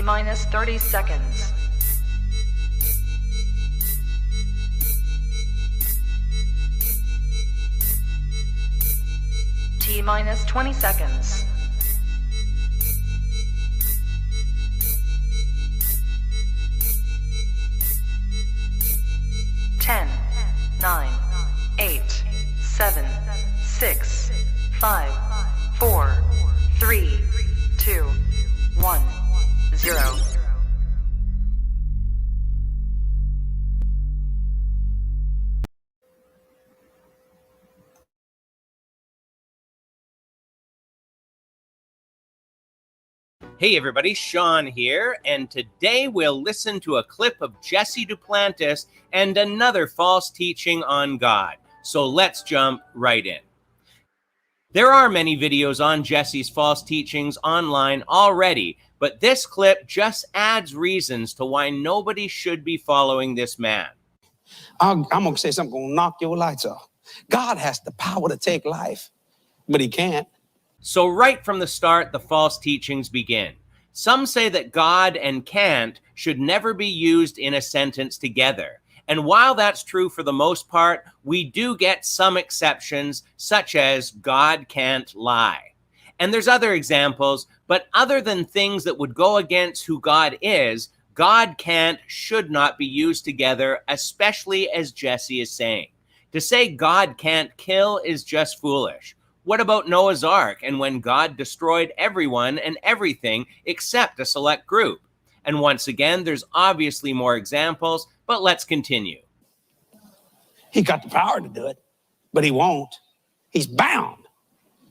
Minus 30 seconds. T minus 20 seconds. 10, 9, 8, 7, 6, 5, 4, 3, 2, 1, 0. Hey everybody, Sean here, and today we'll listen to a clip of Jesse Duplantis and another false teaching on God. So let's jump right in. There are many videos on Jesse's false teachings online already, but this clip just adds reasons to why nobody should be following this man. I'm going to say something going to knock your lights off. God has the power to take life, but he can't. So right from the start, the false teachings begin. Some say that God and can't should never be used in a sentence together. And while that's true for the most part, we do get some exceptions, such as God can't lie. And there's other examples, but other than things that would go against who God is, God can't should not be used together, especially as Jesse is saying. To say God can't kill is just foolish. What about Noah's Ark and when God destroyed everyone and everything except a select group? And once again, there's obviously more examples, but let's continue. He got the power to do it, but he won't. He's bound.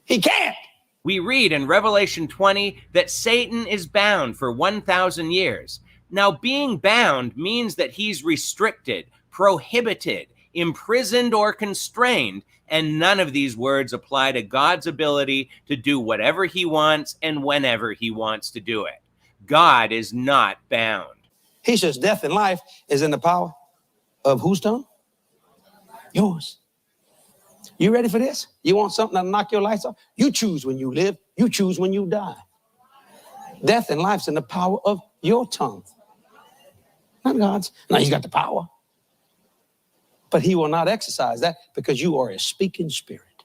He can't. We read in Revelation 20 that Satan is bound for 1,000 years. Now, being bound means that he's restricted, prohibited, imprisoned, or constrained, and none of these words apply to God's ability to do whatever he wants and whenever he wants to do it. God is not bound. He says death and life is in the power of whose tongue? Yours. You ready for this? You want something that'll knock your lights off? You choose when you live. You choose when you die. Death and life's in the power of your tongue. Not God's. Now you got the power. But he will not exercise that because you are a speaking spirit.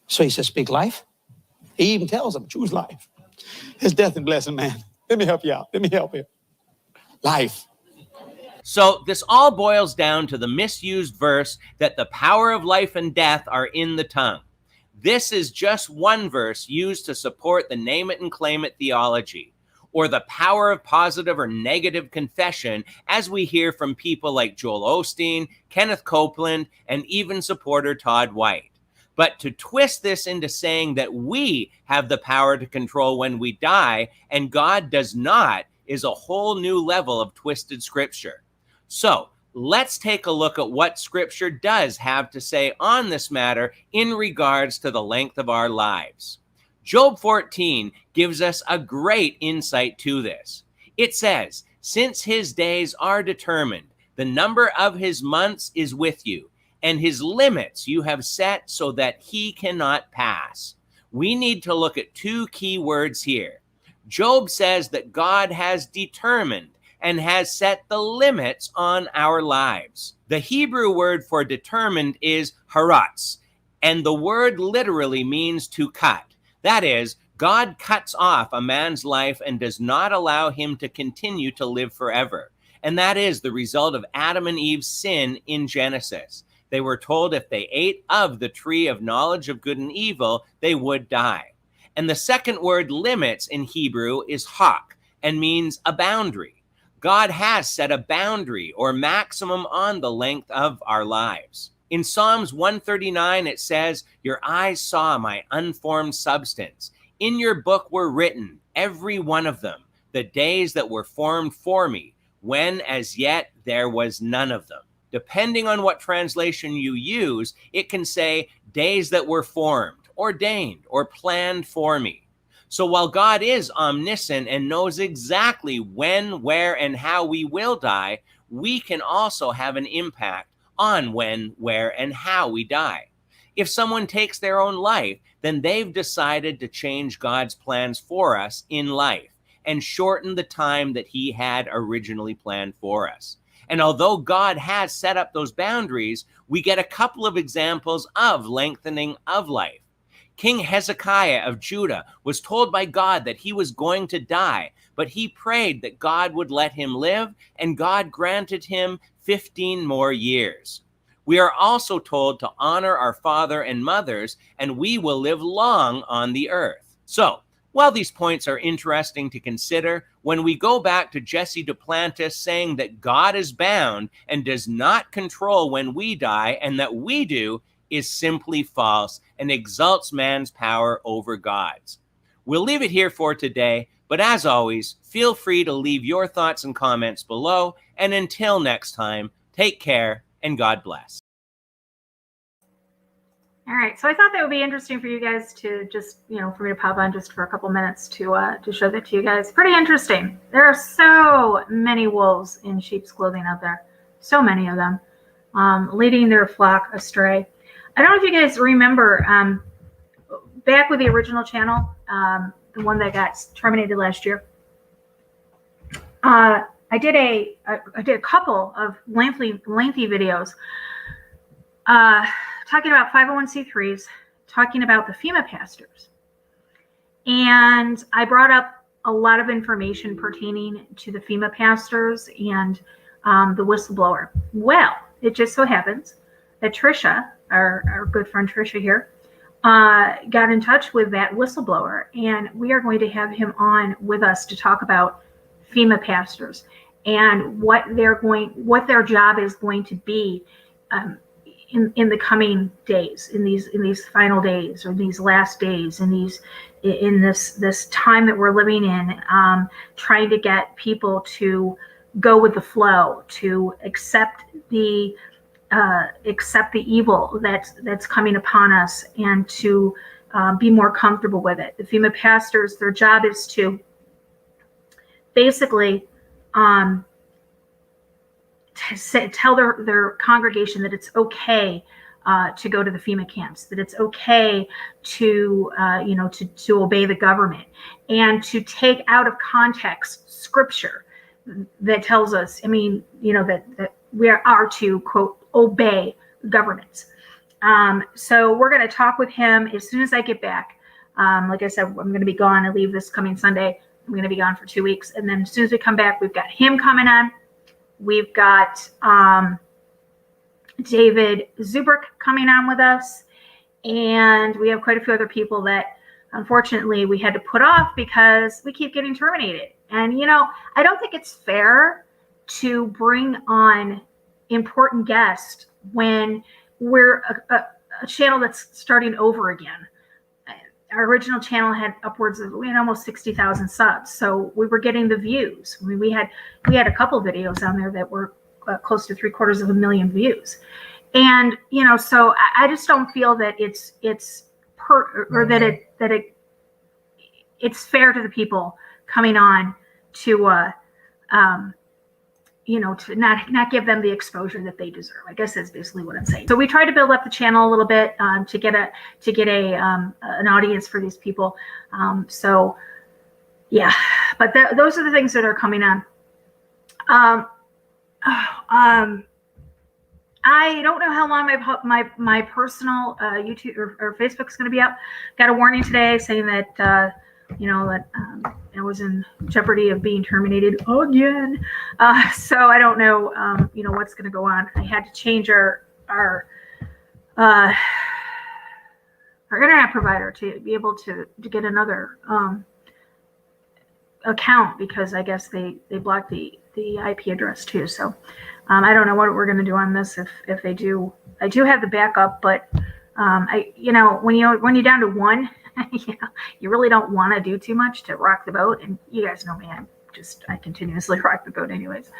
So he says, speak life. He even tells them, choose life. It's death and blessing, man. Let me help you out. Let me help you. Life. So this all boils down to the misused verse that the power of life and death are in the tongue. This is just one verse used to support the name it and claim it theology, or the power of positive or negative confession, as we hear from people like Joel Osteen, Kenneth Copeland, and even supporter Todd White. But to twist this into saying that we have the power to control when we die and God does not is a whole new level of twisted scripture. So let's take a look at what scripture does have to say on this matter in regards to the length of our lives. Job 14 gives us a great insight to this. It says, since his days are determined, the number of his months is with you, and his limits you have set so that he cannot pass. We need to look at two key words here. Job says that God has determined and has set the limits on our lives. The Hebrew word for determined is haratz, and the word literally means to cut. That is, God cuts off a man's life and does not allow him to continue to live forever. And that is the result of Adam and Eve's sin in Genesis. They were told if they ate of the tree of knowledge of good and evil, they would die. And the second word limits in Hebrew is hak and means a boundary. God has set a boundary or maximum on the length of our lives. In Psalms 139, it says, your eyes saw my unformed substance. In your book were written, every one of them, the days that were formed for me, when as yet there was none of them. Depending on what translation you use, it can say days that were formed, ordained, or planned for me. So while God is omniscient and knows exactly when, where, and how we will die, we can also have an impact on when, where, and how we die. If someone takes their own life, then they've decided to change God's plans for us in life. and shorten the time that he had originally planned for us. And although God has set up those boundaries, we get a couple of examples of lengthening of life. King Hezekiah of Judah was told by God that he was going to die, but he prayed that God would let him live, and God granted him 15 more years. We are also told to honor our father and mothers, and we will live long on the earth. So, while these points are interesting to consider, when we go back to Jesse Duplantis saying that God is bound and does not control when we die, and that we do, is simply false and exalts man's power over God's. We'll leave it here for today, but as always, feel free to leave your thoughts and comments below, and until next time, take care and God bless. All right, so I thought that would be interesting for you guys to just, for me to pop on just for a couple minutes to show that to you guys. Pretty interesting. There are so many wolves in sheep's clothing out there, so many of them, leading their flock astray. I don't know if you guys remember, back with the original channel, the one that got terminated last year. I did a couple of lengthy videos talking about 501c3s, talking about the FEMA pastors. And I brought up a lot of information pertaining to the FEMA pastors and the whistleblower. Well, it just so happens that Trisha, our good friend Trisha here, got in touch with that whistleblower, and we are going to have him on with us to talk about FEMA pastors and what their job is going to be in the coming days, in these final days, or these last days, in this time that we're living in, trying to get people to go with the flow, to accept the evil that's coming upon us, and to be more comfortable with it. The FEMA pastors, their job is to basically tell their congregation that it's okay to go to the FEMA camps, that it's okay to obey the government, and to take out of context scripture that tells us, that we are to, quote, obey governments. So we're going to talk with him as soon as I get back. Like I said, I'm going to be gone. I leave this coming Sunday. I'm going to be gone for 2 weeks. And then as soon as we come back, we've got him coming on. We've got David Zubrick coming on with us. And we have quite a few other people that, unfortunately, we had to put off because we keep getting terminated. And, I don't think it's fair to bring on important guests when we're a channel that's starting over again. Our original channel had we had almost 60,000 subs, so we were getting the views. We had a couple videos on there that were close to 750,000 views, and so I just don't feel that it's fair to the people coming on to to not give them the exposure that they deserve. I guess that's basically what I'm saying. So we try to build up the channel a little bit to get an audience for these people. So yeah, but those are the things that are coming on. I don't know how long my personal YouTube or Facebook's going to be up. Got a warning today saying that I was in jeopardy of being terminated again. So I don't know, what's going to go on. I had to change our internet provider to be able to get another account, because I guess they blocked the IP address too. So I don't know what we're going to do on this if they do. I do have the backup, but when you're down to one, you really don't want to do too much to rock the boat. And you guys know me, I continuously rock the boat anyways.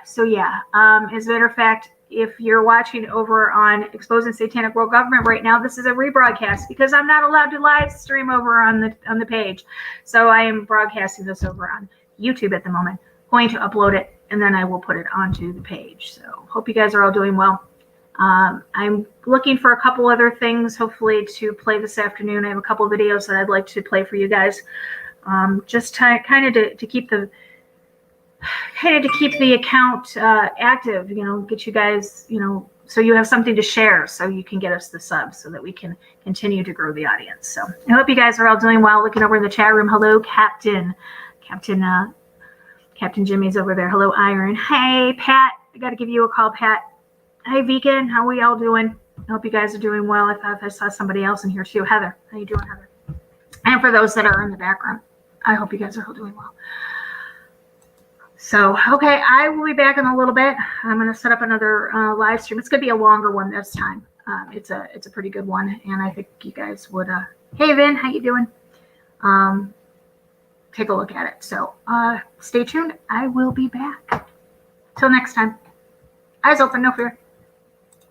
So yeah, as a matter of fact, if you're watching over on Exposing Satanic World Government right now, this is a rebroadcast because I'm not allowed to live stream over on the page. So I am broadcasting this over on YouTube at the moment. Going to upload it, and then I will put it onto the page. So hope you guys are all doing well. I'm looking for a couple other things, hopefully, to play this afternoon. I have a couple of videos that I'd like to play for you guys. just kind of to keep the account active, get you guys, so you have something to share, so you can get us the subs so that we can continue to grow the audience. So I hope you guys are all doing well. Looking over in the chat room. Hello, Captain Jimmy's over there. Hello, Iron. Hey, Pat. I got to give you a call, Pat. Hey, Vegan. How are we all doing? I hope you guys are doing well. I saw somebody else in here too. Heather. How you doing, Heather? And for those that are in the background, I hope you guys are all doing well. So, okay, I will be back in a little bit. I'm going to set up another live stream. It's going to be a longer one this time. It's a pretty good one, and I think you guys would. Hey, Vin, how you doing? Take a look at it. So, stay tuned. I will be back. Till next time. Eyes open, no fear.